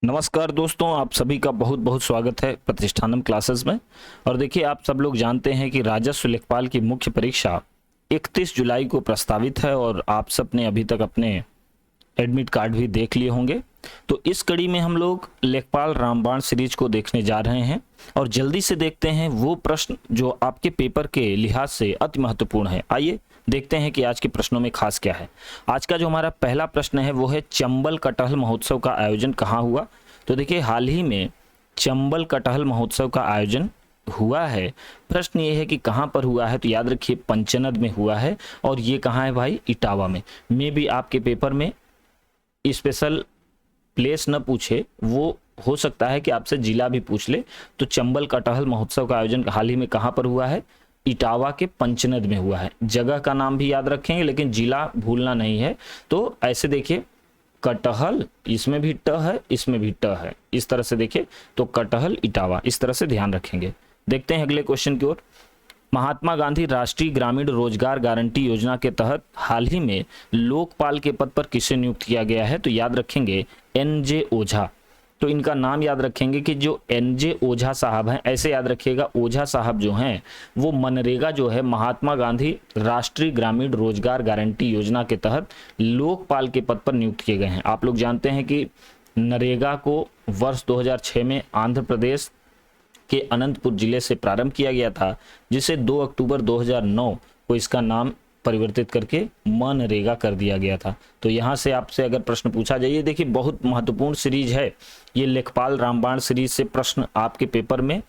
नमस्कार दोस्तों, आप सभी का बहुत बहुत स्वागत है प्रतिष्ठानम क्लासेस में। और देखिए, आप सब लोग जानते हैं कि राजस्व लेखपाल की मुख्य परीक्षा 31 जुलाई को प्रस्तावित है और आप सब ने अभी तक अपने एडमिट कार्ड भी देख लिए होंगे। तो इस कड़ी में हम लोग लेखपाल रामबाण सीरीज को देखने जा रहे हैं और जल्दी से देखते हैं वो प्रश्न जो आपके पेपर के लिहाज से अति महत्वपूर्ण है। आइए देखते हैं कि आज के प्रश्नों में खास क्या है। आज का जो हमारा पहला प्रश्न है वो है चंबल कटहल महोत्सव का आयोजन कहाँ हुआ। तो देखिए, हाल ही में चंबल कटहल महोत्सव का आयोजन हुआ है। प्रश्न ये है कि कहाँ पर हुआ है, तो याद रखिए पंचनद में हुआ है। और ये कहाँ है भाई? इटावा में। भी आपके पेपर में स्पेशल प्लेस न पूछे, वो हो सकता है कि आपसे जिला भी पूछ ले। तो चंबल कटहल महोत्सव का आयोजन हाल ही में कहाँ पर हुआ है? इटावा के पंचनद में हुआ है। जगह का नाम भी याद रखेंगे लेकिन जिला भूलना नहीं है। तो ऐसे देखिए, कटहल, इसमें भी ट है, इसमें भी ट है, इस तरह से देखिए। तो कटहल इटावा, इस तरह से ध्यान रखेंगे। देखते हैं अगले क्वेश्चन की ओर। महात्मा गांधी राष्ट्रीय ग्रामीण रोजगार गारंटी योजना के तहत हाल ही में लोकपाल के पद पर किसे नियुक्त किया गया है? तो याद रखेंगे NJ ओझा। तो इनका नाम याद रखेंगे कि जो NJ ओझा साहब हैं, ऐसे याद रखिएगा, ओझा साहब जो हैं वो मनरेगा जो है महात्मा गांधी राष्ट्रीय ग्रामीण रोजगार गारंटी योजना के तहत लोकपाल के पद पर नियुक्त किए गए हैं। आप लोग जानते हैं कि नरेगा को वर्ष 2006 में आंध्र प्रदेश के अनंतपुर जिले से प्रारंभ किया गया था, जिसे 2 अक्टूबर 2009 को इसका नाम परिवर्तित करके मनरेगा कर दिया गया था। तो यहाँ से आपसे अगर प्रश्न पूछा जाए, देखिए बहुत महत्वपूर्ण सीरीज है ये लेखपाल रामबाण सीरीज से प्रश्न आपके पेपर में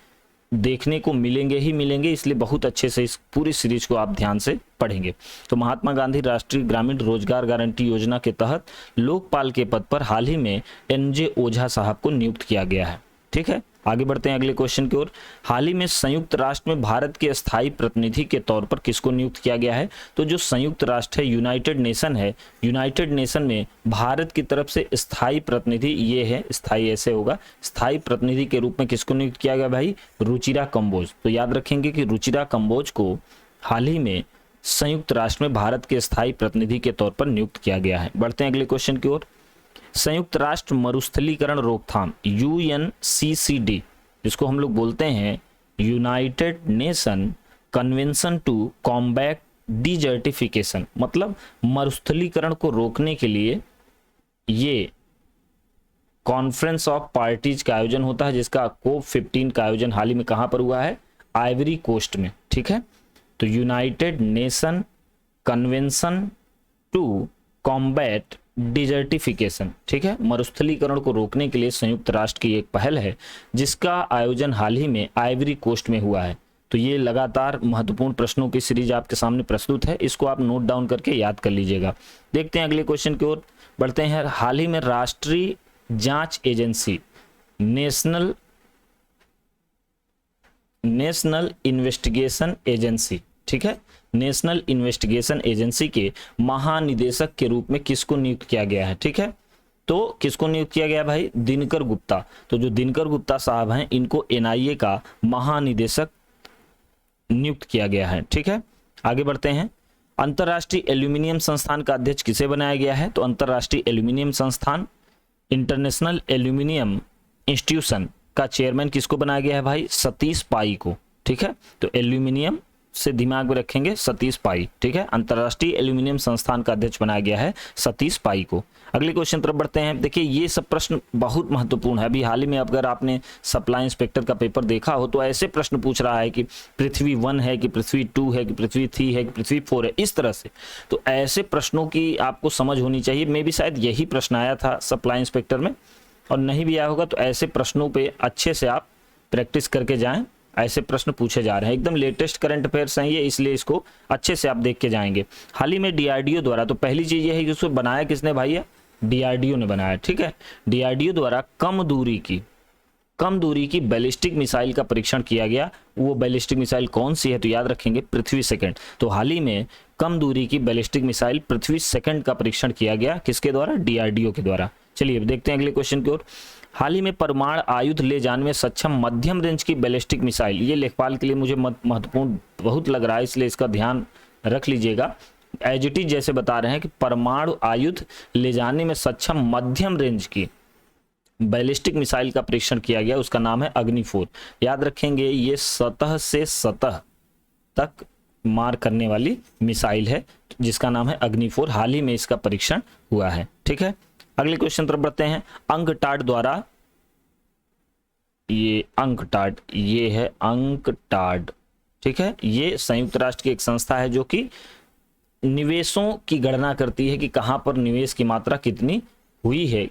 देखने को मिलेंगे ही मिलेंगे, इसलिए बहुत अच्छे से इस पूरी सीरीज को आप ध्यान से पढ़ेंगे। तो महात्मा गांधी राष्ट्रीय ग्रामीण रोजगार गारंटी योजना के तहत लोकपाल के पद पर हाल ही में NJ ओझा साहब को नियुक्त किया गया है। ठीक है, आगे बढ़ते हैं अगले क्वेश्चन की ओर। हाल ही में संयुक्त राष्ट्र में भारत के स्थायी प्रतिनिधि के तौर पर किसको नियुक्त किया गया है? तो जो संयुक्त राष्ट्र है, यूनाइटेड नेशन है, यूनाइटेड नेशन में भारत की तरफ से स्थायी प्रतिनिधि ये है, स्थायी ऐसे होगा, स्थायी प्रतिनिधि के रूप में किसको नियुक्त किया गया भाई? रुचिरा कंबोज। तो याद रखेंगे कि रुचिरा कंबोज को हाल ही में संयुक्त राष्ट्र में भारत के स्थायी प्रतिनिधि के तौर पर नियुक्त किया गया है। बढ़ते हैं अगले क्वेश्चन की ओर। संयुक्त राष्ट्र मरुस्थलीकरण रोकथाम UNCCD, जिसको हम लोग बोलते हैं United Nation convention to combat desertification, मतलब मरुस्थलीकरण को रोकने के लिए ये कॉन्फ्रेंस ऑफ पार्टीज का आयोजन होता है, जिसका COP15 का आयोजन हाल ही में कहां पर हुआ है? आइवरी कोस्ट में। ठीक है, तो United Nation convention to combat desertification, ठीक है, मरुस्थलीकरण को रोकने के लिए संयुक्त राष्ट्र की एक पहल है, जिसका आयोजन हाल ही में आइवरी कोस्ट में हुआ है। तो ये लगातार महत्वपूर्ण प्रश्नों की सीरीज आपके सामने प्रस्तुत है, इसको आप नोट डाउन करके याद कर लीजिएगा। देखते हैं अगले क्वेश्चन की ओर बढ़ते हैं। हाल ही में राष्ट्रीय जांच एजेंसी नेशनल इन्वेस्टिगेशन एजेंसी, ठीक है, नेशनल इन्वेस्टिगेशन एजेंसी के महानिदेशक के रूप में किसको नियुक्त किया गया है? ठीक है, तो किसको नियुक्त किया गया भाई? दिनकर गुप्ता। तो जो दिनकर गुप्ता साहब हैं, इनको NIA का महानिदेशक नियुक्त किया गया है। ठीक है, आगे बढ़ते हैं। अंतर्राष्ट्रीय एल्यूमिनियम संस्थान का अध्यक्ष किसे बनाया गया है? तो अंतर्राष्ट्रीय एल्यूमिनियम संस्थान, इंटरनेशनल एल्यूमिनियम इंस्टीट्यूशन का चेयरमैन किसको बनाया गया है भाई? सतीश पाई को। ठीक है, तो एल्यूमिनियम से दिमाग में रखेंगे सतीश पाई। ठीक है, अंतर्राष्ट्रीय एल्यूमिनियम संस्थान का अध्यक्ष बनाया गया है सतीश पाई को। अगले क्वेश्चन तरफ बढ़ते हैं। देखिए, ये सब प्रश्न बहुत महत्वपूर्ण है। अभी हाल ही में अगर आपने सप्लाई इंस्पेक्टर का पेपर देखा हो तो ऐसे प्रश्न पूछ रहा है कि पृथ्वी 1 है कि पृथ्वी 2 है कि पृथ्वी 3 है कि पृथ्वी 4 है, इस तरह से। तो ऐसे प्रश्नों की आपको समझ होनी चाहिए। मे भी शायद यही प्रश्न आया था सप्लाई इंस्पेक्टर में, और नहीं भी आया होगा तो ऐसे प्रश्नों पे अच्छे से आप प्रैक्टिस करके जाएं। ऐसे प्रश्न पूछे जा रहे हैं, एकदम लेटेस्ट करंट अफेयर्स हैं ये, इसलिए इसको अच्छे से आप देख के जाएंगे। हाल ही में DRDO द्वारा, तो पहली चीज ये है कि उसको बनाया किसने भाई? है DRDO ने बनाया। ठीक है, DRDO द्वारा कम दूरी की बैलिस्टिक मिसाइल का परीक्षण किया गया। वो बैलिस्टिक मिसाइल कौन सी है? तो याद रखेंगे पृथ्वी सेकंड। तो हाल ही में कम दूरी की बैलिस्टिक मिसाइल पृथ्वी सेकंड का परीक्षण किया गया, किसके द्वारा? DRDO के द्वारा। चलिए देखते हैं अगले क्वेश्चन की ओर। हाल ही में परमाणु आयुध ले जाने में सक्षम मध्यम रेंज की बैलिस्टिक मिसाइल, ये लेखपाल के लिए मुझे महत्वपूर्ण बहुत लग रहा है, इसलिए इसका ध्यान रख लीजिएगा। एज इट इज जैसे बता रहे हैं कि परमाणु आयुध ले जाने में सक्षम मध्यम रेंज की बैलिस्टिक मिसाइल का परीक्षण किया गया, उसका नाम है अग्नि-4। याद रखेंगे ये सतह से सतह तक मार करने वाली मिसाइल है जिसका नाम है अग्नि-4। हाल ही में इसका परीक्षण हुआ है। ठीक है, अगले क्वेश्चन तरफ बढ़ते हैं। अंकटाड द्वारा, ये अंकटाड, ये है अंकटाड, ठीक है, ये संयुक्त राष्ट्र की एक संस्था है जो कि निवेशों की गणना करती है कि कहां पर निवेश की मात्रा कितनी हुई है।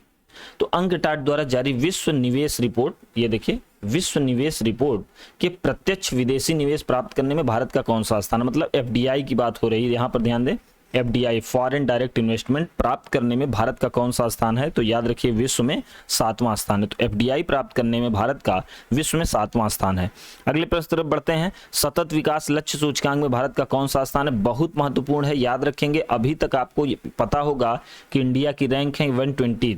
तो अंकटाड द्वारा जारी विश्व निवेश रिपोर्ट, ये देखिए विश्व निवेश रिपोर्ट के प्रत्यक्ष विदेशी निवेश प्राप्त करने में भारत का कौन सा स्थान है, मतलब एफडीआई की बात हो रही है यहां पर, ध्यान दें, एफडीआई फॉरेन डायरेक्ट इन्वेस्टमेंट प्राप्त करने में भारत का कौन सा स्थान है, तो याद रखिए विश्व में 7वां स्थान है। तो एफडीआई प्राप्त करने में भारत का विश्व में 7वां स्थान है। अगले प्रश्न तरफ बढ़ते हैं। सतत विकास लक्ष्य सूचकांक में भारत का कौन सा स्थान है, बहुत महत्वपूर्ण है, याद रखेंगे। अभी तक आपको पता होगा कि इंडिया की रैंक है 120,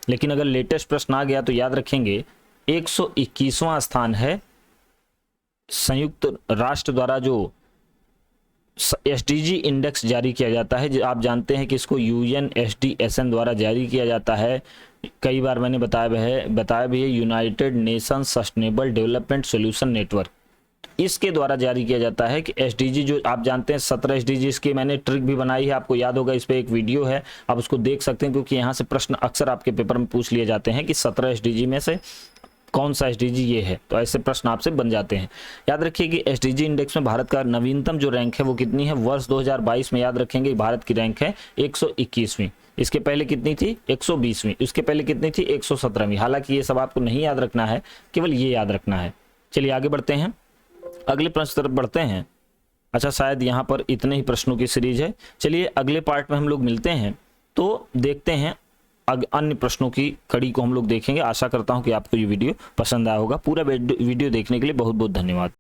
लेकिन अगर लेटेस्ट प्रश्न आ गया तो याद रखेंगे 121वां स्थान है। संयुक्त राष्ट्र द्वारा जो एसडीजी इंडेक्स जारी किया जाता है, आप जानते हैं कि इसको यूएनएसडीएसएन द्वारा जारी किया जाता है, कई बार मैंने बताया भी है, United nation sustainable development solution network, इसके द्वारा जारी किया जाता है कि एसडीजी जो आप जानते हैं 17 एसडीजी, इसकी मैंने ट्रिक भी बनाई है, आपको याद होगा, इस पे एक वीडियो है, आप उसको देख सकते हैं, क्योंकि यहाँ से प्रश्न अक्सर आपके पेपर में पूछ लिए जाते हैं कि 17 एसडीजी में से कौन सा एसडीजी ये है, तो ऐसे प्रश्न आपसे बन जाते हैं। याद रखिए कि एसडीजी इंडेक्स में भारत का नवीनतम जो रैंक है वो कितनी है, वर्ष 2022 में याद रखेंगे भारत की रैंक है 121वीं। इसके पहले कितनी थी, 120वीं। उसके पहले कितनी थी, 117वीं। हालांकि ये सब आपको नहीं याद रखना है, केवल ये याद रखना है। चलिए आगे बढ़ते हैं, अगले प्रश्न तरफ बढ़ते हैं। अच्छा, शायद यहाँ पर इतने ही प्रश्नों की सीरीज है। चलिए अगले पार्ट में हम लोग मिलते हैं, तो देखते हैं अन्य प्रश्नों की कड़ी को हम लोग देखेंगे। आशा करता हूं कि आपको ये वीडियो पसंद आया होगा। पूरा वीडियो देखने के लिए बहुत बहुत धन्यवाद।